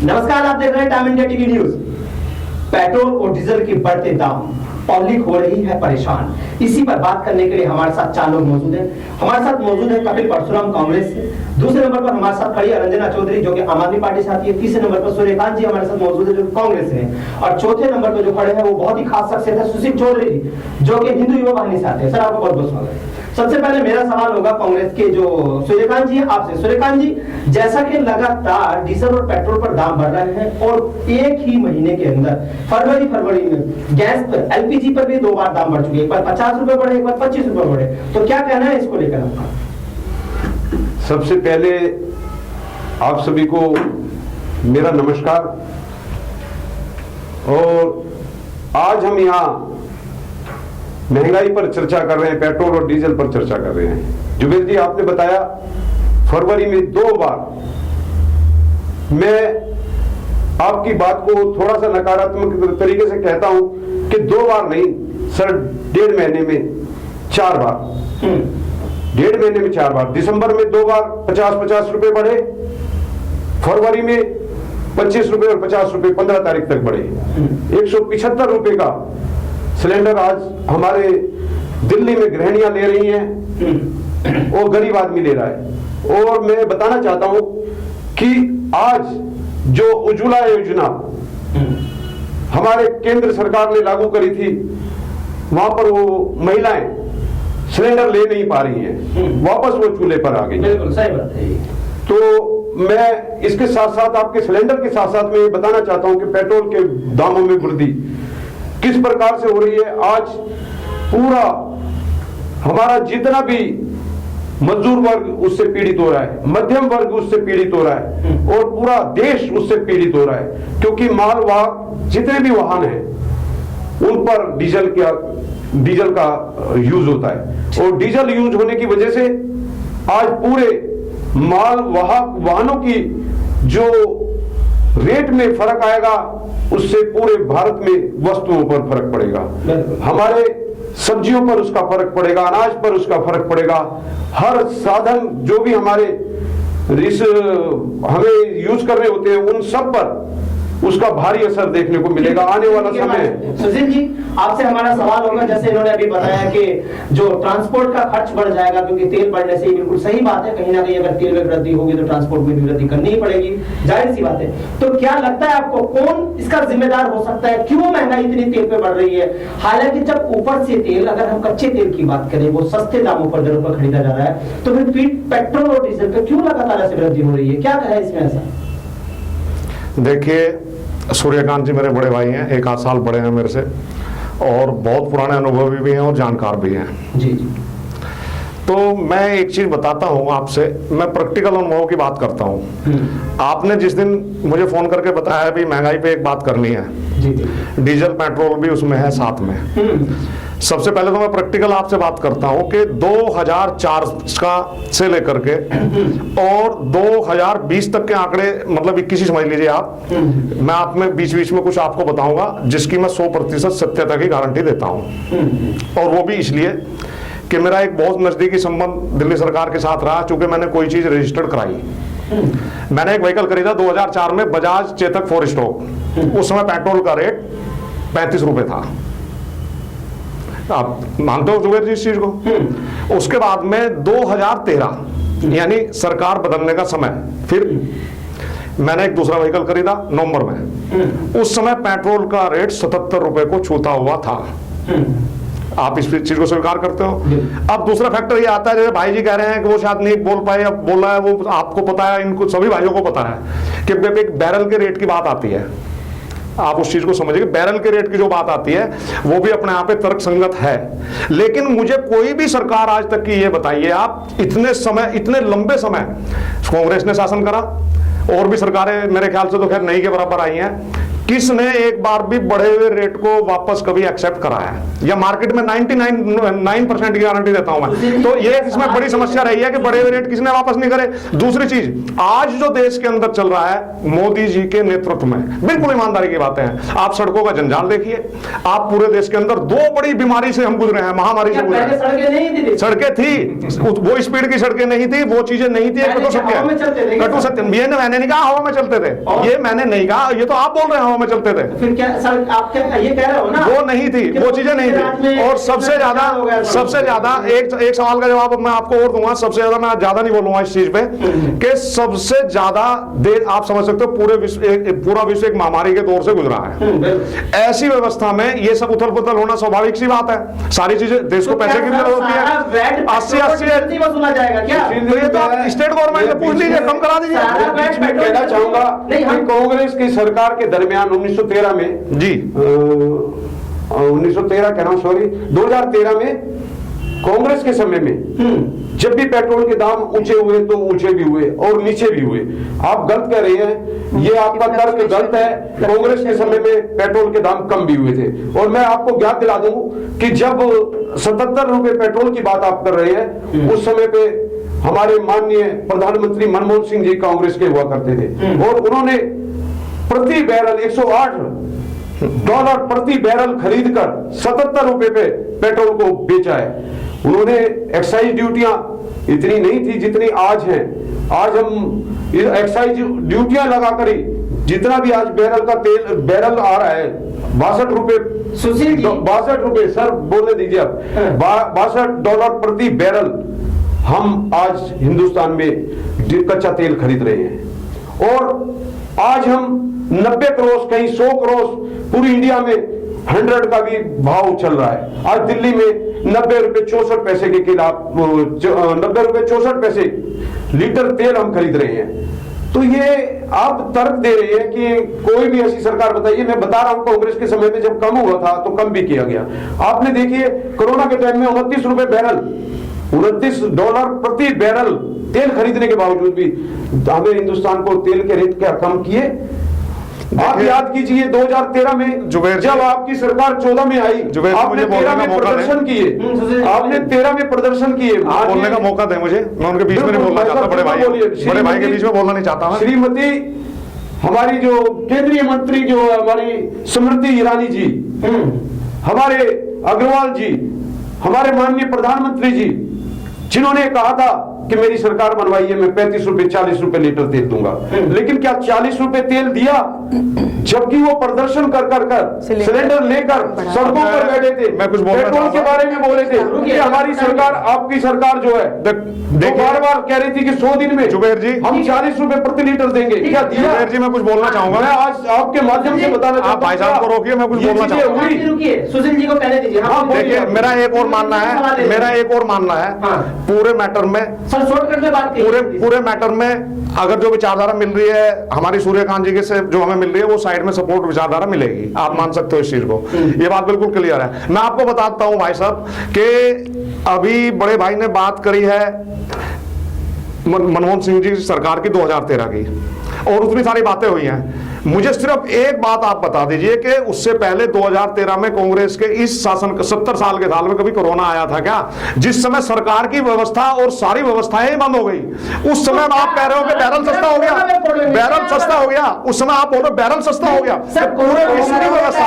नमस्कार, आप देख रहे हैं time India TV news. Petrol और डीजल के बढ़ते दाम, पब्लिक हो रही है परेशान। इसी पर बात करने के लिए हमारे साथ 4 लोग मौजूद हैं। हमारे साथ मौजूद है कपिल परशुराम, कांग्रेस से। दूसरे नंबर पर हमारे साथ खड़ी है रंजना चौधरी, जो कि आम आदमी पार्टी से आती है। तीसरे नंबर पर सूर्यकांत जी हमारे साथ मौजूद है, जो कांग्रेस से हैं। और चौथे नंबर पर जो खड़े हैं वो बहुत ही खास शख्सियत है, सुशील चौधरी जी, जो कि हिंदू युवा वाहिनी से आते हैं। सर, आपका बहुत बहुत स्वागत है। सबसे पहले मेरा सवाल होगा कांग्रेस के जो सूर्यकांत जी है आपसे। सूर्यकांत जी, जैसा कि लगातार डीजल और पेट्रोल पर दाम बढ़ रहे हैं और एक ही महीने के अंदर फरवरी में गैस पर, एलपीजी पर भी 2 बार दाम बढ़ चुके हैं। एक बार 50 रुपए बढ़े, एक बार 25 रुपए बढ़े। तो क्या कहना है इसको लेकर आपका? सबसे पहले आप सभी को मेरा नमस्कार। और आज हम यहाँ महंगाई पर चर्चा कर रहे हैं, पेट्रोल और डीजल पर चर्चा कर रहे हैं। जुबेर जी, आपने बताया फरवरी में 2 बार। मैं आपकी बात को थोड़ा सा नकारात्मक तरीके से कहता हूं कि 2 बार नहीं सर, 1.5 महीने में 4 बार। 1.5 महीने में 4 बार। दिसंबर में 2 बार 50-50 रुपए बढ़े, फरवरी में 25 रुपए और 50 रुपए 15 तारीख तक बढ़े। 175 रुपए का सिलेंडर आज हमारे दिल्ली में गृहिणियां ले रही हैं और गरीब आदमी ले रहा है। और मैं बताना चाहता हूं कि आज जो उज्ज्वला योजना हमारे केंद्र सरकार ने लागू करी थी, वहां पर वो महिलाएं सिलेंडर ले नहीं पा रही हैं, वापस वो चूल्हे पर आ गई। बिल्कुल सही बात है। तो मैं इसके साथ साथ, आपके सिलेंडर के साथ साथ मैं बताना चाहता हूं कि पेट्रोल के दामों में वृद्धि किस प्रकार से हो रही है। आज पूरा हमारा जितना भी मजदूर वर्ग उससे पीड़ित हो रहा है, मध्यम वर्ग उससे पीड़ित हो रहा है और पूरा देश उससे पीड़ित हो रहा है, क्योंकि मालवाहक जितने भी वाहन हैं उन पर डीजल का यूज होता है। और डीजल यूज होने की वजह से आज पूरे मालवाहक वाहनों की जो रेट में फर्क आएगा, उससे पूरे भारत में वस्तुओं पर फर्क पड़ेगा। हमारे सब्जियों पर उसका फर्क पड़ेगा, अनाज पर उसका फर्क पड़ेगा। हर साधन जो भी हमारे हमें यूज करने होते हैं, उन सब पर उसका भारी असर देखने को मिलेगा आने वाला समय। सुशील जी, आपसे हमारा सवाल होगा, जैसे इन्होंने अभी बताया कि जो ट्रांसपोर्ट का खर्च बढ़ जाएगा क्योंकि तेल बढ़ने से, बिल्कुल सही बात है। कहीं ना कहीं अगर तेल में वृद्धि होगी तो ट्रांसपोर्ट में भी वृद्धि करनी ही पड़ेगी, जाहिर सी बात है। तो क्या लगता है आपको, कौन इसका जिम्मेदार हो सकता है? क्यों महंगाई इतनी तेल पे बढ़ रही है? हालांकि जब ऊपर से तेल, अगर हम कच्चे तेल की बात करें, वो सस्ते दामों पर दरों पर खरीदा जा रहा है, तो फिर पेट्रोल और डीजल पे क्यों लगातार ऐसी वृद्धि हो रही है? क्या कहा इसमें ऐसा? देखिए, सूर्यकांत जी मेरे बड़े भाई हैं, 1 आध साल बड़े हैं मेरे से और बहुत पुराने अनुभवी भी हैं और जानकार भी हैं जी जी। तो मैं एक चीज बताता हूं आपसे, मैं प्रैक्टिकल अनुभव की बात करता हूं। आपने जिस दिन मुझे फोन करके बताया भी महंगाई पे एक बात करनी है, जी जी। डीजल पेट्रोल भी उसमें है साथ में। सबसे पहले तो मैं प्रैक्टिकल आपसे बात करता हूं कि 2004 का से लेकर के और 2020 तक के आंकड़े, मतलब 21 समझ लीजिए आप। मैं आप में बीच बीच में कुछ आपको बताऊंगा जिसकी मैं 100% सत्यता की गारंटी देता हूं। और वो भी इसलिए कि मेरा एक बहुत नजदीकी संबंध दिल्ली सरकार के साथ रहा, चूंकि मैंने कोई चीज रजिस्टर्ड कराई। मैंने एक व्हीकल खरीदा 2004 में, बजाज चेतक 4 स्ट्रोक। उस समय पेट्रोल का रेट 35 रुपए था। आप मानते हो जुबेर जी इस चीज को? उसके बाद में 2013 यानी सरकार बदलने का समय, फिर मैंने एक दूसरा व्हीकल खरीदा नवंबर में। उस समय पेट्रोल का रेट 77 रुपए को छूता हुआ था। आप इस चीज को स्वीकार करते हो? अब दूसरा फैक्टर ये आता है, जैसे भाई जी कह रहे हैं कि वो शायद नहीं बोल पाए, अब बोल रहा है, वो आपको पता है, इनको सभी भाइयों को पता है कि एक बैरल के रेट की बात आती है। आप उस चीज को समझिए, बैरल के रेट की जो बात आती है वो भी अपने आप में तर्कसंगत है। लेकिन मुझे कोई भी सरकार आज तक की ये बताइए, आप इतने लंबे समय कांग्रेस ने शासन करा और भी सरकारें मेरे ख्याल से तो खैर नहीं के बराबर आई हैं, किसने एक बार भी बढ़े हुए रेट को वापस कभी एक्सेप्ट करा है? या मार्केट में 99% की गारंटी देता हूं मैं। तो ये इसमें बड़ी समस्या रही है कि बढ़े हुए रेट किसने वापस नहीं करे। दूसरी चीज, आज जो देश के अंदर चल रहा है मोदी जी के नेतृत्व में, बिल्कुल ईमानदारी की बातें हैं। आप सड़कों का जंजाल देखिए, आप पूरे देश के अंदर दो बड़ी बीमारी से हम गुजरे हैं, महामारी से गुजरे हैं। सड़कें थी, वो स्पीड की सड़कें नहीं थी, वो चीजें नहीं थी, कटु सत्य, कटु सत्य। ये मैंने नहीं कहा हवा में चलते थे, ये मैंने नहीं कहा, ये तो आप बोल रहे हैं हवा में चलते थे। फिर क्या सर, आप क्या ये कह रहे हो ना, वो नहीं थी, वो चीजें नहीं थी। और सबसे ज्यादा एक सवाल का जवाब मैं आपको और दूंगा। सबसे ज्यादा, मैं ज्यादा नहीं बोलूंगा इस चीज पे, कि सबसे ज्यादा देश, आप समझ सकते हो पूरा विश्व एक महामारी के दौर से गुजरा है। ऐसी व्यवस्था में ये सब उथल पुथल होना स्वाभाविक सी बात है। सारी चीजें देश को पैसे की जरूरत होती है। 80 वसूला जाएगा क्या? ये तो आप स्टेट गवर्नमेंट से पूछ लीजिए, कम करा दीजिए। मैं कहना चाहूंगा कि कांग्रेस की सरकार के दरमियान 1913 में जी 1913 कह रहा हूं, सॉरी, 2013 में कांग्रेस के समय में जब भी पेट्रोल के दाम ऊंचे हुए तो ऊंचे भी हुए और नीचे भी हुए। आप गलत कह रहे हैं, ये आपका तर्क गलत है। कांग्रेस के समय में पेट्रोल के दाम कम भी हुए थे। और मैं आपको ज्ञात दिला दूं कि जब 77 रुपए पेट्रोल की बात आप कर रहे हैं, उस समय पे हमारे माननीय प्रधानमंत्री मनमोहन सिंह जी कांग्रेस के हुआ करते थे, और उन्होंने प्रति बैरल $108 प्रति बैरल खरीदकर 77 रुपए पे पेट्रोल को बेचा है। उन्होंने एक्साइज ड्यूटियां इतनी नहीं थी जितनी आज हैं। आज हम एक्साइज ड्यूटियां लगाकर ही जितना भी आज बैरल का तेल बैरल आ रहा है, 62 रुपए, 62 रुपए सर बोलने दीजिए आप, $62 प्रति बैरल हम आज हिंदुस्तान में कच्चा तेल खरीद रहे हैं। और आज हम 90 करोड़, कहीं 100 करोड़, पूरी इंडिया में 100 का भी भाव चल रहा है। आज दिल्ली में 90 रुपए 64 पैसे के खिलाफ 90 रुपए 64 पैसे लीटर तेल हम खरीद रहे हैं। तो ये आप तर्क दे रहे हैं कि कोई भी ऐसी सरकार बताइए। मैं बता रहा हूं, कांग्रेस के समय में जब कम हुआ था तो कम भी किया गया। आपने देखिए कोरोना के टाइम में 29 रुपए बैरल, $29 प्रति बैरल तेल खरीदने के बावजूद भी हमें हिंदुस्तान को तेल के रेट क्या कम किए। आप याद कीजिए 2013 में जब आपकी सरकार 14 में आई, आपने 13 में प्रदर्शन किए, आपने 13 में प्रदर्शन किए। बोलने का मौका दें मुझे, मैं उनके बीच में नहीं बोलना चाहता, बड़े भाई के बीच में बोलना नहीं चाहता। श्रीमती हमारी जो केंद्रीय मंत्री जो हमारी स्मृति ईरानी जी, हमारे अग्रवाल जी, हमारे माननीय प्रधानमंत्री जी, जिन्होंने कहा था कि मेरी सरकार बनवाइए, मैं 35 रुपए 40 रुपए लीटर तेल दूंगा, लेकिन क्या 40 रुपए तेल दिया? जबकि वो प्रदर्शन कर सिलेंडर लेकर सड़कों पर बैठे थे, पेट्रोल के बारे में बोले थे कि हमारी सरकार, आपकी सरकार जो है बार बार कह रही थी कि 100 दिन में जुबेर जी हम 40 रुपए प्रति लीटर देंगे। क्या दिया? जुबेर जी मैं कुछ बोलना चाहूंगा, मैं आज आपके माध्यम से बताना चाहता हूं। भाई साहब को रोकिए, मैं कुछ बोलना चाहूंगा। सुशील जी को कहने दीजिए। देखिए मेरा एक और मानना है, पूरे मैटर में, शॉर्टकट में बात पूरे मैटर में अगर जो विचारधारा मिल रही है हमारी सूर्यकांत जी के से जो हमें मिल रही है, वो साइड में सपोर्ट विचारधारा मिलेगी, आप मान सकते हो इस चीज को। ये बात बिल्कुल क्लियर है। मैं आपको बताता हूं भाई साहब कि अभी बड़े भाई ने बात करी है मनमोहन सिंह जी सरकार की 2013 की, और उतनी सारी बातें हुई हैं। मुझे सिर्फ एक बात आप बता दीजिए कि उससे पहले 2013 में कांग्रेस के इस शासन 70 साल के साल में कभी कोरोना आया था क्या, जिस समय सरकार की व्यवस्था और सारी व्यवस्थाएं ही बंद हो गई? उस समय आप कह रहे हो कि बैरल सस्ता हो गया, बैरल सस्ता हो गया, उस समय आप बोल रहे हो बैरल सस्ता हो गया। पूरे विश्व की व्यवस्था,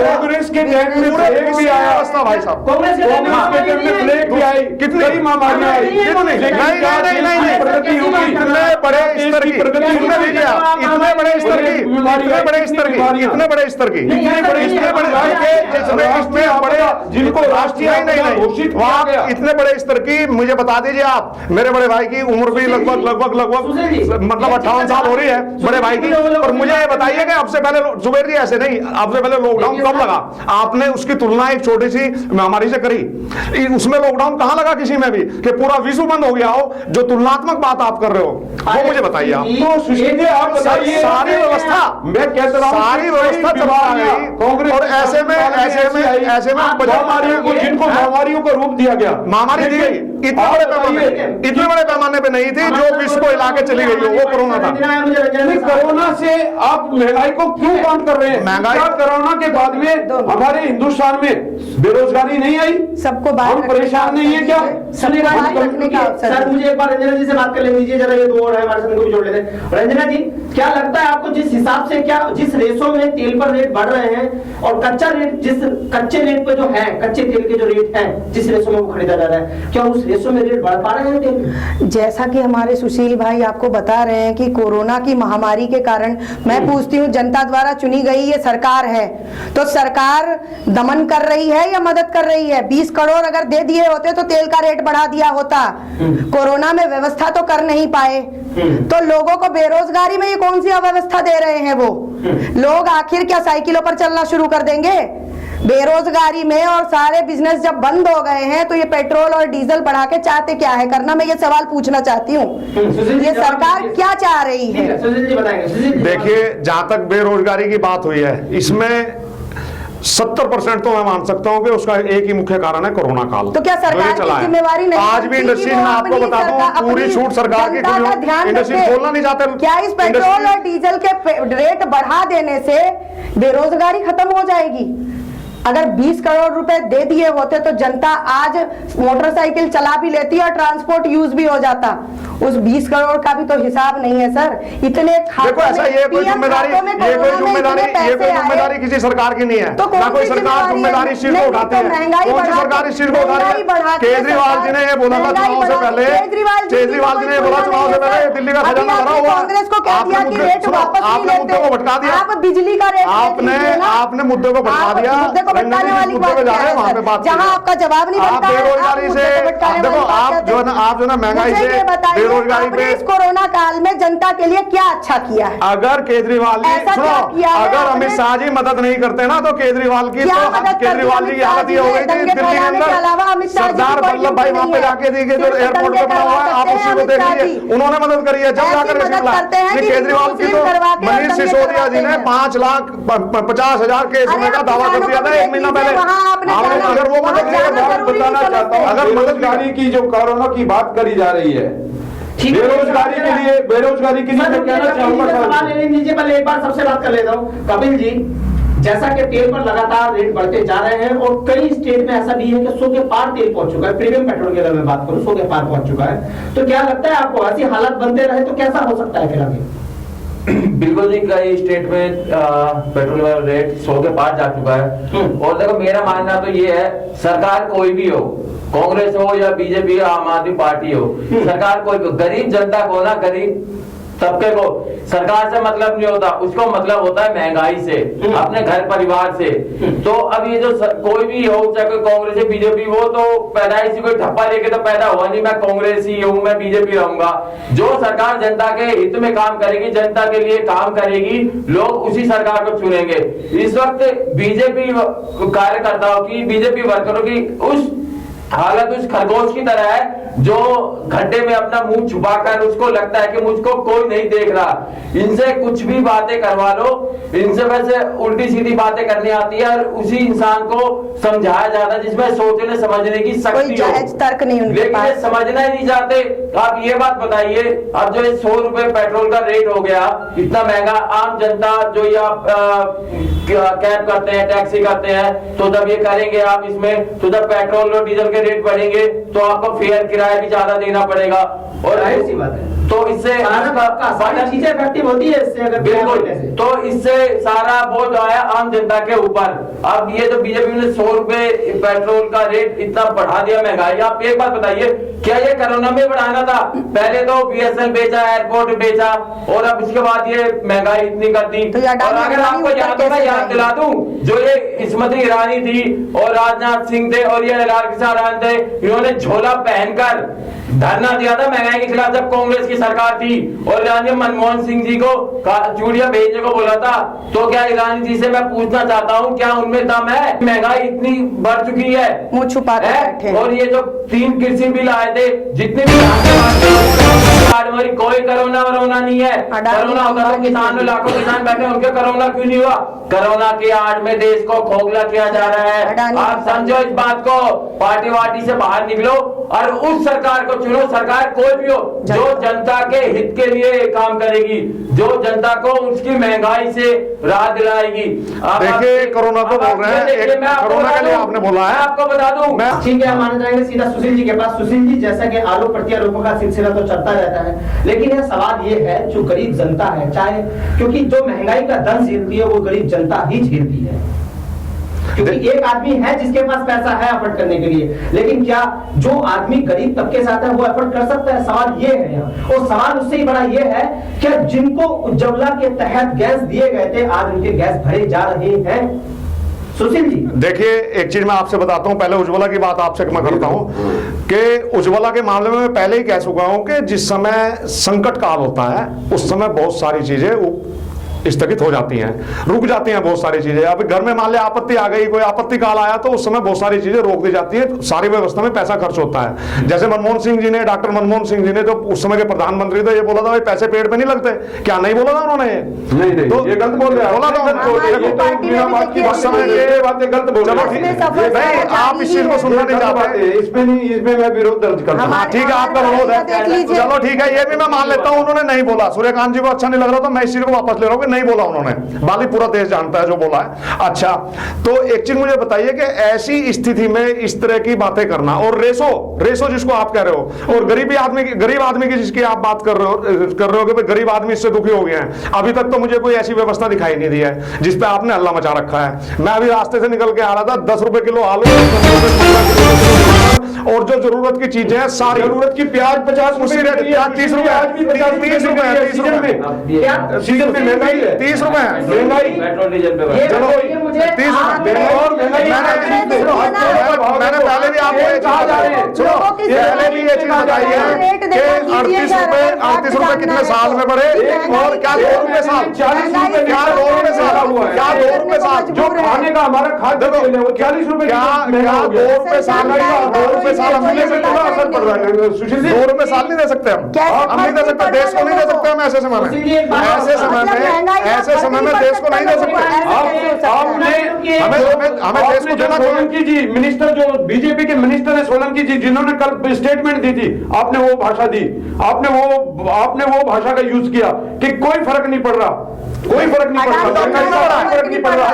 कांग्रेस के टाइम में ब्रेक भी आया व्यवस्था भाई साहब, कांग्रेस के टाइम में ब्रेक भी आई, कितनी महामारियां आई, इतने बड़े स्तर की, इतने बड़े स्तर की, जिनको राष्ट्रीय इतने बड़े स्तर की, मुझे बता दीजिए आप, मेरे बड़े भाई की उम्र भी लगभग मतलब 58 साल हो रही है बड़े भाई की, और मुझे ये बताइए कि आपसे पहले जुबेर जी ऐसे नहीं, आपसे पहले लॉकडाउन कब लगा? आपने उसकी तुलना एक छोटी सी महामारी से करी, उसमें लॉकडाउन कहां लगा किसी में भी कि पूरा विश्व बंद हो गया हो? जो तुलनात्मक बात आप कर रहे हो वो मुझे बताइए आप। तो सुशील जी आप बताइए, सारी व्यवस्था, मैं कहता हूं सारी व्यवस्था चला गई कांग्रेस, और ऐसे में महामारियों को, जिनको महामारियों का रूप दिया गया, महामारी दी गई, इतने बड़े पैमाने पे नहीं थी जो विश्व को हिला के चली गई हो, वो कोरोना था। कोरोना से आप महंगाई को क्यों काउंट कर रहे हैं? महंगाई कोरोना के बाद में हमारे हिंदुस्तान में बेरोजगारी नहीं आई, सबको हम परेशान नहीं है क्या? सर मुझे एक बार रंजना जी से बात कर लेने दीजिए जरा, ये दो और है हमारे साथ, इनको भी जोड़ लेते हैं। रंजना जी, क्या लगता है आपको, जिस हिसाब से क्या जिस रेशो में तेल पर रेट बढ़ रहे हैं और कच्चा रेट जिस कच्चे रेट पे जो है, कच्चे तेल के जो रेट हैं जिस रेशो में वो खरीदा जा रहा है, क्या उस रेशो में रेट बढ़ पा रहे हैं तेल? जैसा कि हमारे सुशील भाई आपको बता रहे हैं कि कोरोना की महामारी के कारण, मैं पूछती हूँ, जनता द्वारा चुनी गई ये सरकार है, तो सरकार दमन कर रही है या मदद कर रही है? 20 करोड़ अगर दे दिए होते तो तेल का रेट बढ़ा दिया होता। कोरोना में व्यवस्था तो कर नहीं पाए, तो लोगों को बेरोजगारी में ये कौन सी अव्यवस्था दे रहे हैं वो लोग? आखिर क्या साइकिलों पर चलना शुरू कर देंगे बेरोजगारी में? और सारे बिजनेस जब बंद हो गए हैं तो ये पेट्रोल और डीजल बढ़ा के चाहते क्या है करना? मैं ये सवाल पूछना चाहती हूँ, ये सरकार क्या चाह रही है? देखिए, जहां तक बेरोजगारी की बात हुई है, इसमें 70% तो मैं मान सकता हूं कि उसका एक ही मुख्य कारण है कोरोना काल। तो क्या सरकार की जिम्मेवारी नहीं? आज भी इंडस्ट्री में आपको बता दूं, पूरी छूट सरकार की, इंडस्ट्री खोलना नहीं चाहते। क्या इस पेट्रोल और डीजल के रेट बढ़ा देने से बेरोजगारी खत्म हो जाएगी? अगर 20 करोड़ रुपए दे दिए होते तो जनता आज मोटरसाइकिल चला भी लेती और ट्रांसपोर्ट यूज भी हो जाता। उस 20 करोड़ का भी तो हिसाब नहीं है सर। इतने देखो, ऐसा ये कोई जिम्मेदारी किसी सरकार की नहीं है, ना कोई सरकार जिम्मेदारी इस चीज को उठाती है। कौन सी सरकार इस चीज को उठा रही है? केजरीवाल जी ने ये बोला था चुनाव से पहले, केजरीवाल जी ने बोला चुनाव से पहले दिल्ली का खजाना भरा हुआ। कांग्रेस को क्या दिया कि रेट वापस आपने मुद्दे को भटका दिया, आप बिजली का रेट आपने मुद्दे को भटका दिया। भटकाने वाली बात क्या है? जहां आपका जवाब नहीं बनता, बेरोजगारी से देखो, आप जो है ना महंगाई से बेरोजगारी पे, इस कोरोना काल में जनता के लिए क्या अच्छा किया है? अगर केजरीवाल जी, अगर अमित शाह जी मदद नहीं करते ना तो केजरीवाल की, तो केजरीवाल जी की हालत ये हो गई थी दिल्ली के अंदर। सरदार वल्लभ भाई वहां पे जाके देखिए, जो एयरपोर्ट पे बना हुआ है, आप उसी को देख लीजिए, उन्होंने मदद करी है। जब जाकर केजरीवाल की तो मनीष सिसोदिया जी ने 5,50,000 केस होने का दावा कर दिया था 1 महीना पहले। अगर वो मदद बताना चाहता हूँ, अगर बेरोजगारी की जो कोरोना की बात करी जा रही है, बेरोजगारी के लिए मैं कहना चाहूंगा, सवाल ले लीजिए। पहले एक बार सबसे बात कर लेता हूँ कपिल जी, जैसा कि तेल पर लगातार रेट बढ़ते जा रहे हैं और कई स्टेट में ऐसा भी है कि 100 के पार तेल पहुंच चुका है, प्रीमियम पेट्रोल की अगर मैं बात करूं 100 के पार पहुंच चुका है, तो क्या लगता है आपको ऐसी हालत बनते रहे तो कैसा हो सकता है फिर आगे? बिल्कुल जी, कई स्टेट में पेट्रोल का रेट 100 के पार जा चुका है। और देखो, मेरा मानना तो ये है, सरकार कोई भी हो, कांग्रेस हो या बीजेपी या आम आदमी पार्टी हो, सरकार कोई भी, गरीब जनता को ना, गरीब तबके को सरकार से मतलब नहीं होता, उसको मतलब होता है महंगाई से, अपने घर परिवार से। तो अब ये जो कोई भी हो, चाहे कोई कांग्रेस या बीजेपी हो, तो पैदाइश से कोई ठप्पा लेके तो पैदा हुआ नहीं, मैं कांग्रेस ही हूँ, मैं बीजेपी रहूंगा। जो सरकार जनता के हित में काम करेगी, जनता के लिए काम करेगी, लोग उसी सरकार को चुनेंगे। इस वक्त बीजेपी कार्यकर्ताओं की, बीजेपी वर्करों की उस हालत उस खरगोश की तरह है जो खड्डे में अपना मुंह छुपाकर उसको लगता है कि मुझको कोई नहीं देख रहा। इनसे कुछ भी बातें करवा लो, इनसे वैसे उल्टी सीधी बातें करनी आती है और उसी इंसान को समझाया जाता है जिसमें सोचने समझने की शक्ति हो, तर्क नहीं उनके लेकिन पास। समझना ही नहीं चाहते। आप ये बात बताइए, अब जो 100 रुपए पेट्रोल का रेट हो गया, इतना महंगा, आम जनता जो ये आप कैब करते हैं, टैक्सी करते हैं, तो जब ये करेंगे आप इसमें, तो जब पेट्रोल और डीजल के रेट बढ़ेंगे तो आपको फेयर किराया भी ज्यादा देना पड़ेगा। और ऐसी बात है, तो इससे सारी चीजें इफेक्टिव होती है इससे, अगर बिल्कुल, तो इससे सारा बोझ आया आम जनता के ऊपर। अब ये जो बीजेपी ने 100 रुपए पेट्रोल का रेट इतना बढ़ा दिया, महंगाई, आप एक बात बताइए, क्या ये कोरोना में बढ़ाना था? पहले तो बीएसएल बेचा, एयरपोर्ट बेचा, और अब इसके बाद ये महंगाई इतनी कर दी। तो और अगर आपको याद दिला दूं, जो ये स्मृति ईरानी थी और राजनाथ सिंह थे और ये लाल कृष्ण आडवाणी थे, इन्होंने झोला पहनकर धरना दिया था महंगाई के खिलाफ जब कांग्रेस की सरकार थी, और ईरानी मनमोहन सिंह जी को चूड़ियां भेजने को बोला था। तो क्या ईरानी जी से मैं पूछना चाहता हूं, क्या उनमें दम है? महंगाई इतनी बढ़ चुकी है, मुंह छुपा कर बैठे। और ये जो 3 कृषि बिल आए थे, जितने भी कोई कोरोना वरोना नहीं है। कोरोना होगा तो किसान, लाखों किसान बैठे, उनके कोरोना क्यों नहीं हुआ? कोरोना की आड़ में देश को खोखला किया जा रहा है। आप समझो इस बात को, पार्टी वार्टी से बाहर निकलो और उस सरकार को चुनो। सरकार कोई भी हो जो जनता के हित के लिए काम करेगी, जो जनता को उसकी महंगाई से राहत दिलाएगी। देखिए कोरोना को बोल रहे हैं, एक कोरोना के लिए आपने बोला है, आपको बता दूं। ठीक है, हम आने जाएंगे सीधा सुशील जी के पास। सुशील जी, जैसा कि आरोप प्रत्यारोपों का सिलसिला तो चलता रहता है, लेकिन यह सवाल ये है जो गरीब जनता है, चाहे क्योंकि जो महंगाई का दंश झेलती है वो गरीब जनता ही झेलती है, क्योंकि एक आदमी है जिसके पास पैसा है अफोर्ड करने के लिए, लेकिन क्या जो आदमी गरीब तबके से आता है वो अफोर्ड कर सकता है? सवाल ये है यहाँ। और सवाल उससे ही बड़ा ये है कि जिनको उज्ज्वला के तहत गैस दिए गए थे आज उनके गैस भरे जा रहे हैं। सुशील जी, देखिए एक चीज मैं आपसे बताता हूं, पहले उज्ज्वला की बात आपसे मैं करता हूं कि उज्ज्वला के मामले में मैं पहले ही कह चुका हूं कि जिस समय संकट काल होता है उस समय बहुत सारी चीजें स्थगित हो जाती हैं, रुक जाती हैं बहुत सारी चीजें। अब घर में मान लिया आपत्ति आ गई, कोई आपत्ति काल आया तो उस समय बहुत सारी चीजें रोक दी जाती है, सारी व्यवस्था में पैसा खर्च होता है। जैसे मनमोहन सिंह जी ने, डॉक्टर मनमोहन सिंह जी ने जो उस समय के प्रधानमंत्री थे, ये बोला था भाई पैसे पेड़ पे नहीं लगते, क्या नहीं बोला था उन्होंने? नहीं तो ये गलत बोल रहे हैं, बोला था भाई, आप इस चीज को सुनना नहीं चाहते, इसमें मैं विरोध दर्ज करता हूं। हाँ ठीक है, आपका विरोध है, चलो ठीक है, ये भी मैं मान लेता हूँ उन्होंने नहीं बोला, सूर्यकांत जी को अच्छा नहीं लग रहा तो मैं इस चीज को वापस ले रहा हूँ कि नहीं बोला उन्होंने, बाली पूरा देश जानता है जो बोला है। अच्छा, तो एक चीज मुझे बताइए कि ऐसी स्थिति में इस तरह की बातें करना और रेसो जिसको आप कह रहे हो, और गरीब आदमी की जिसकी आप बात कर रहे हो कि गरीब आदमी इससे दुखी हो गया है, अभी तक तो मुझे कोई ऐसी व्यवस्था दिखाई नहीं दी है जिसपे आपने हल्ला मचा रखा है। मैं अभी रास्ते से निकल के आ रहा था, 10 रुपए किलो आलू और जो जरूरत की चीजें हैं सारी, जरूरत की प्याज 50 उसी रेट, प्याज 30 रुपए, आज भी 30 रुपए सीजन में महंगाई है, 30 रुपए महंगाई पेट्रोल डीजल पे चलो 30 मैंने पहले भी आपको ये पहले भी ये चीज बताई है कि 38 रुपए कितने साल में बढ़े, और क्या 2 रुपए साल, 40 रुपए, क्या 2 रुपए साल हुआ है, क्या 2 रुपए साल जो खाने का हमारा खाद्य तेल है वो 40 रुपए, क्या 2 रुपए साल, 2 रुपए साल हम मिलने से थोड़ा असर पड़ रहा है सुशील जी, 2 रुपए साल नहीं दे सकते हम नहीं दे सकते, देश को नहीं दे सकते हम ऐसे समय में, ऐसे समय में देश को नहीं दे सकते। हमें देश को देना चाहिए। सोलंकी जी मिनिस्टर, जो बीजेपी के मिनिस्टर है सोलंकी जी, जिन्होंने कल स्टेटमेंट दी थी, आपने वो भाषा दी, आपने वो भाषा का यूज किया कि कोई फर्क नहीं पड़ रहा, कोई फर्क नहीं पड़ रहा, फर्क नहीं पड़ रहा।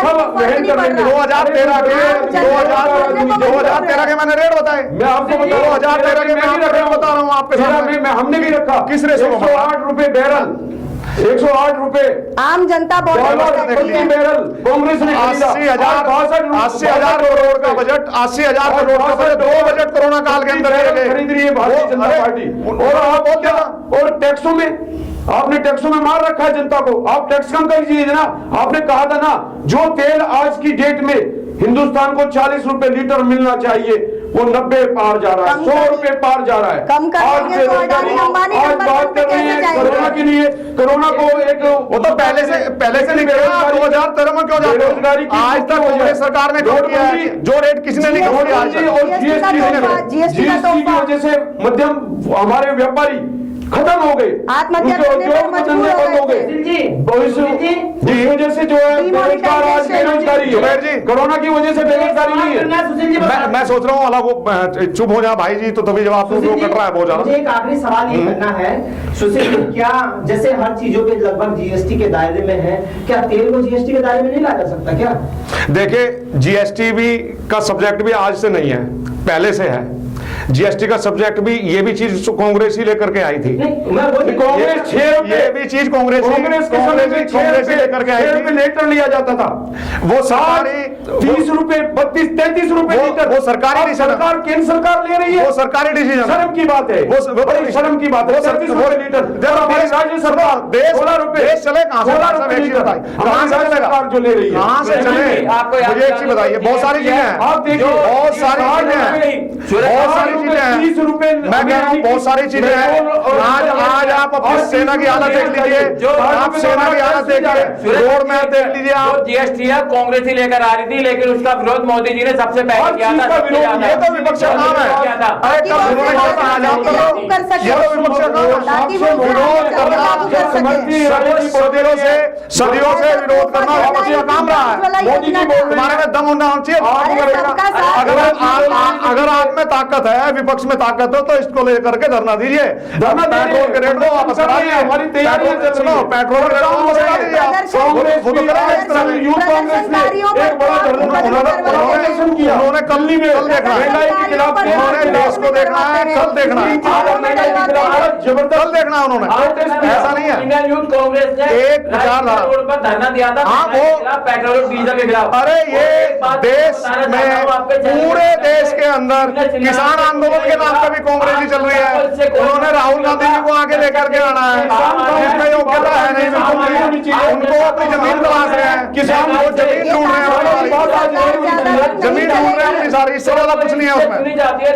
सब वहन कर लेंगे। 2013 के मैंने रेट बताए, मैं आपको बता 2013 के मैं रेट बता रहा हूँ आपके सामने, हमने भी रखा, किस रेट 108 रुपए बैरल, 108 रुपए आम जनता बैरल कांग्रेस ने 80,000 करोड़ का बजट, 80,000 करोड़ का बजट, 2 बजट कोरोना काल के अंदर खरीद रही है भारतीय जनता पार्टी। और आप क्या, और टैक्सों में आपने टैक्सों में मार रखा है जनता को, आप टैक्स कम कीजिए ना। आपने कहा था ना, जो तेल आज की डेट में हिंदुस्तान को 40 रुपए लीटर मिलना चाहिए वो 90 पार जा रहा है, 100 रुपए पार जा रहा है। आज बात कर रहे हैं कोरोना के लिए, कोरोना को एक वो तो पहले से नहीं किया, 2013 में क्यों जाते बेरोजगारी की आज तक कांग्रेस सरकार ने क्यों किया है? जो रेट किसी ने नहीं किया आज तक। और जीएसटी की वजह से मध्यम हमारे व्यापारी खत्म हो गए, आत्महत्या उद्योग धंधे बंद हो गए, इस वजह से जो है बेरोजगार आज बेरोजगारी है, कोरोना की वजह से बेरोजगारी नहीं है। मैं सोच रहा हूँ अलग चुप हो जा भाई जी, तो तभी जवाब कट रहा है बहुत ज्यादा। मुझे एक आखिरी सवाल ये करना है सुशील जी, क्या जैसे हर चीजों के लगभग जीएसटी के दायरे में है, क्या तेल को जीएसटी के दायरे में नहीं लाया जा सकता क्या? देखिए जीएसटी भी का सब्जेक्ट भी आज से नहीं है, पहले से है। जीएसटी का सब्जेक्ट भी, ये भी चीज कांग्रेस ही लेकर के आई थी, कांग्रेस ये भी चीज कांग्रेस लेकर के आई थी, लीटर लिया जाता था, वो सरकारी 30 रुपए 32-33 रुपए लीटर, वो सरकारी डिसीजन, सरकार केंद्र सरकार ले रही है, वो सरकारी डिसीजन, शर्म की बात है, वो बड़ी शर्म की बात है। 33 रुपए लीटर, जब हमारी राज्य सरकार 16 रुपए, देश चले कहां से? कहां से सरकार जो ले रही है, कहां से चले? मुझे एक चीज बताइए, बहुत सारी चीजें हैं, आप देखिए बहुत सारी चीजें हैं, बहुत सारी चीजें हैं, 30 रुपए, मैं कह रहा हूँ बहुत सारी चीजें हैं। आज आप अपनी सेना की हालत देख लीजिए, आप सेना की हालत देखिए, रोड मैप देख लीजिए आप। जीएसटी है कांग्रेस ही लेकर आ रही थी, लेकिन उसका विरोध मोदी जी ने सबसे पहले किया था। ये तो विपक्ष का काम है, अरे कब विरोध करना है आप तो, ये तो विपक्ष का काम है, सदियों से विरोध करना विपक्ष का काम रहा है। मोदी जी तुम्हारे में दम होना चाहिए, अगर आप में ताकत है, विपक्ष में ताकत हो तो इसको लेकर के धरना दीजिए। पेट्रोल के रेट को वापस करा दीजिए। हमारी तैयारी है। सुनो, पेट्रोल के रेट को वापस करा दीजिए। कांग्रेस वो तो करेंगे इस तरह यूथ कांग्रेस ने एक बड़ा धरना किया। उन्होंने कल देखना है, महंगाई के खिलाफ उन्होंने देश को देखना है, कल देखना है, कल देखना है उन्होंने। ऐसा नहीं है। इंडियन यूथ कांग्रेस ने एक विचारधारा रोड पर धरना दिया था। हाँ, वो पेट्रोल और डीजल के खिलाफ। अरे ये देश में, पूरे देश के अंदर किसान आंदोलन के नाम पे भी कांग्रेस ही चल रही है। उन्होंने राहुल गांधी जी को आगे लेकर के आना है, जिसमें योग्यता है नहीं, बिल्कुल उनको अपनी जमीन तलाश रहे हैं, किसान को जमीन ढूंढ रहे हैं, जमीन ढूंढ रहे हैं अपनी सारी। इससे ज्यादा कुछ नहीं है उसमें।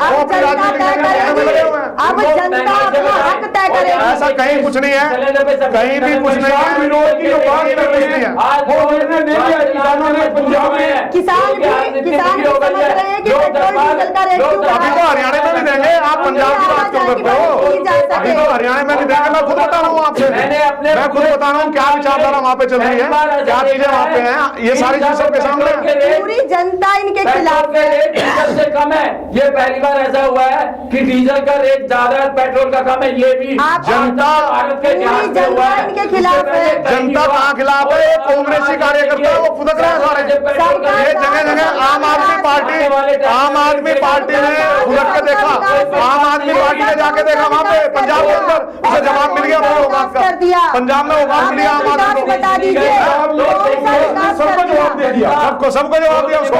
वो अपनी राजनीति में लगे हुए हैं। अब जनता अपना हक तय करेगी। ऐसा कहीं कुछ नहीं है, कहीं भी कुछ नहीं है। विरोध की जो बात कर रहे हैं वो निर्णय नहीं लिया किसानों ने पंजाब में। किसान भी समझ रहे हैं कि पेट्रोल डीजल का रेट क्यों अभी तो हरियाणा में भी देंगे, आप पंजाब की बात क्यों करते हो? अभी तो हरियाणा में भी देंगे। मैं खुद बता रहा हूँ आपसे, मैं खुद बता रहा हूँ क्या विचारधारा वहाँ पे चल रही है, क्या चीजें वहाँ पे हैं। ये सारी चीज सबके सामने है। पूरी जनता इनके खिलाफ है। डीजल से कम है, ये पहली बार ऐसा हुआ है कि डीजल का रेट ज्यादा है, पेट्रोल का कम है। ये भी जनता, भारत के इतिहास में हुआ है। इनके खिलाफ है। जनता कहाँ खिलाफ है? कांग्रेसी कार्यकर्ता वो फुदक रहे हैं सारे। ये जगह जगह आम आदमी पार्टी ने फुदक के देखा। आम आदमी पार्टी ने जाके देखा वहाँ पे पंजाब के अंदर, उसे जवाब मिल गया वो बात का। पंजाब में वो बात मिली आम आदमी को, बता दीजिए सबको जवाब दे दिया। सबको जवाब दिया उसको।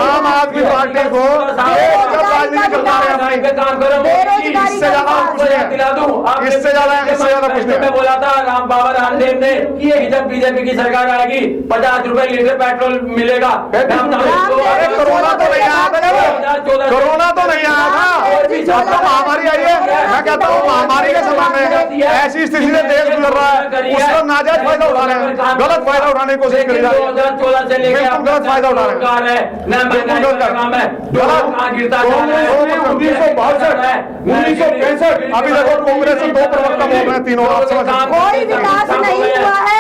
आम आदमी पार्टी को राजनीति करना है अपनी। इससे ज्यादा कुछ नहीं, इससे ज्यादा कुछ नहीं। मैं बोला था राम बाबा रामदेव ने कि जब बीजेपी की सरकार आएगी 50 रुपए लीटर पेट्रोल मिलेगा। अरे कोरोना तो नहीं आया था, कोरोना तो नहीं आया था, अब तो महामारी आई है। मैं कहता हूँ महामारी के समय में ऐसी स्थिति से देश गुजर रहा है, उसका नाजायज फायदा उठा रहे हैं, गलत फायदा उठाने की कोशिश करी जा रही है। 2014 से लेकर बिल्कुल गलत फायदा उठा रहे हैं। अभी देखो कांग्रेस से 2 प्रवक्ता बोल रहे हैं, तीनों आप समझ। कोई विकास नहीं हुआ है।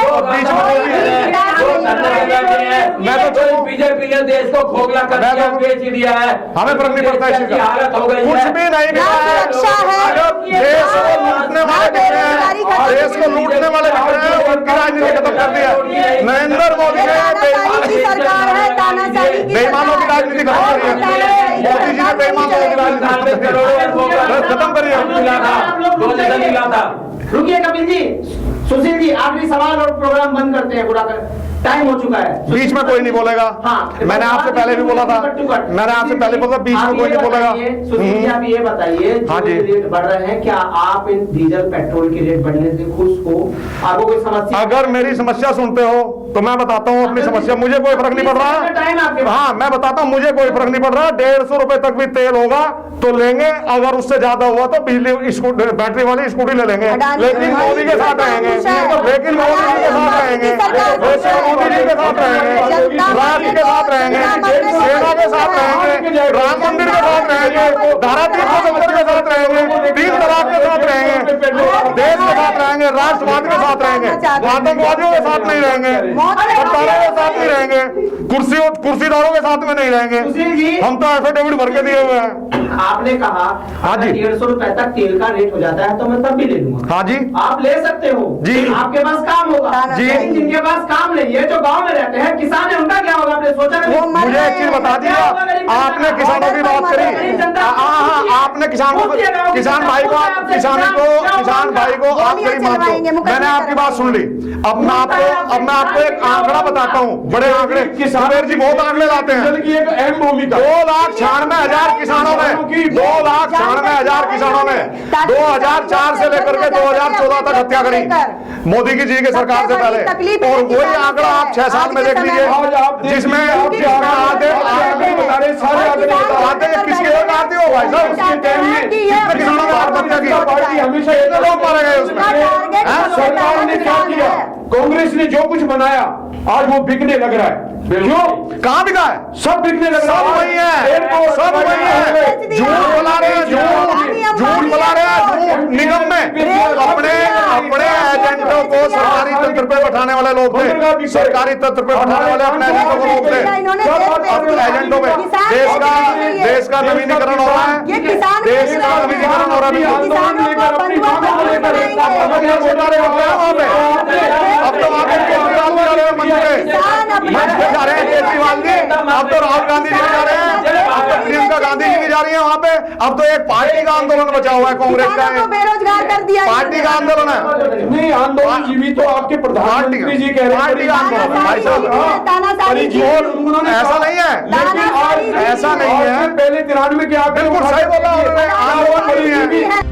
मैं तो बीजेपी ने देश को खोखला कर दिया, बेच दिया है। हमें फर्क नहीं पड़ता इसी का, हालत हो गई कुछ है। भी नहीं मिला है। रक्षा है, देश को लूटने वाले बिक रहे हैं, देश को लूटने वाले बिक रहे हैं, उनकी राजनीति खत्म कर दी है नरेंद्र मोदी ने। सरकार है, तानाशाही की बेईमानों की राजनीति खत्म करी है मोदी जी ने, बेईमानों की राजनीति खत्म करी है। रुकिए कपिल जी, सुशील जी, आखिरी सवाल और प्रोग्राम बंद करते हैं, पूरा टाइम हो चुका है। बीच में कोई नहीं बोलेगा। हाँ, मैंने आपसे पहले भी बोला था, मैंने आपसे पहले बोला बीच में कोई नहीं बोलेगा। सुशील जी, आप ये बताइए, हाँ जी, रेट बढ़ रहे हैं, क्या आप इन डीजल पेट्रोल के रेट बढ़ने से खुश हो? आपको कोई समस्या? अगर मेरी समस्या सुनते हो तो मैं बताता हूँ अपनी समस्या। मुझे कोई फर्क नहीं पड़ रहा। टाइम आपके पास। हाँ, मैं बताता हूँ, मुझे कोई फर्क नहीं पड़ रहा। 150 रुपए तक भी तेल होगा तो लेंगे, अगर उससे ज्यादा हुआ तो बिजली बैटरी वाली स्कूटी ले लेंगे, लेकिन मोदी के साथ रहेंगे, लेकिन मोदी जी के साथ रहेंगे, मोदी जी के साथ रहेंगे, राष्ट्र के साथ रहेंगे, सेना के साथ रहेंगे, राम मंदिर के साथ रहेंगे, धारा 370 के साथ रहेंगे, 3 तलाक के साथ रहेंगे, देश के साथ रहेंगे, राष्ट्रवाद के साथ रहेंगे, आतंकवादियों के साथ नहीं रहेंगे, सरकारों के साथ नहीं रहेंगे, कुर्सीदारों के साथ में नहीं रहेंगे। हम तो एफिडेविट भर के दिए हुए हैं। आपने कहा हाँ जी, 150 रुपए तक तेल का रेट हो जाता है तो मैं तब भी ले लूंगा। हाँ जी, आप ले सकते हो जी, आपके पास काम होगा जी। जिनके पास काम नहीं है, जो गांव में रहते हैं, किसान है, उनका क्या होगा? आपने सोचा नहीं? मुझे एक चीज बता दिया, आपने किसानों की बात करी। आपने किसान भाई को आप गरीब मानते हो, मैंने आपकी बात सुन ली। अब मैं आपको एक आंकड़ा बताता हूँ, बड़े आंकड़े, कुबेर जी बहुत आंकड़े लाते हैं। 2,96,000 किसानों में, 2,96,000 किसानों ने 2004 से लेकर के 2014 तक हत्या करी मोदी की जी की सरकार से पहले। और वही आंकड़ा आप 6 साल में देख लीजिए, जिसमें किसकी आते हो भाई साहब, कितने किसानों ने आत्महत्या की, हमेशा इतने लोग मारे गए उसमें। सरकार ने क्या किया? कांग्रेस ने जो कुछ बनाया आज वो बिकने लग रहा है। क्यों? कहाँ बिका है? सब बिकने लगा, सब वही है, सब वही है। झूठ बुला रहे हैं, झूठ बुला रहे हैं, झूठ। निगम में अपने अपने एजेंटों को सरकारी तंत्र पे बैठाने वाले लोग थे, सरकारी तंत्र पे बैठाने वाले अपने एजेंटों को लोग थे। अब एजेंटों में देश का नवीनीकरण हो रहा है, देश का नवीनीकरण हो रहा है। अब तो आप मंच पे जा रहे हैं केजरीवाल जी, अब तो राहुल गांधी जी जा रहे हैं, अब तो प्रियंका गांधी जी भी जा रही है वहां पे। अब तो एक पार्टी का आंदोलन बचा हुआ है, कांग्रेस का बेरोजगार कर दिया, पार्टी का आंदोलन है। नहीं, आंदोलन जीवी तो आपके प्रधानमंत्री जी कह रहे हैं, पार्टी का आंदोलन भाई साहब, ऐसा नहीं है, ऐसा नहीं है। पहले 93 के आप बिल्कुल सही बोला उन्होंने, आंदोलन नहीं है।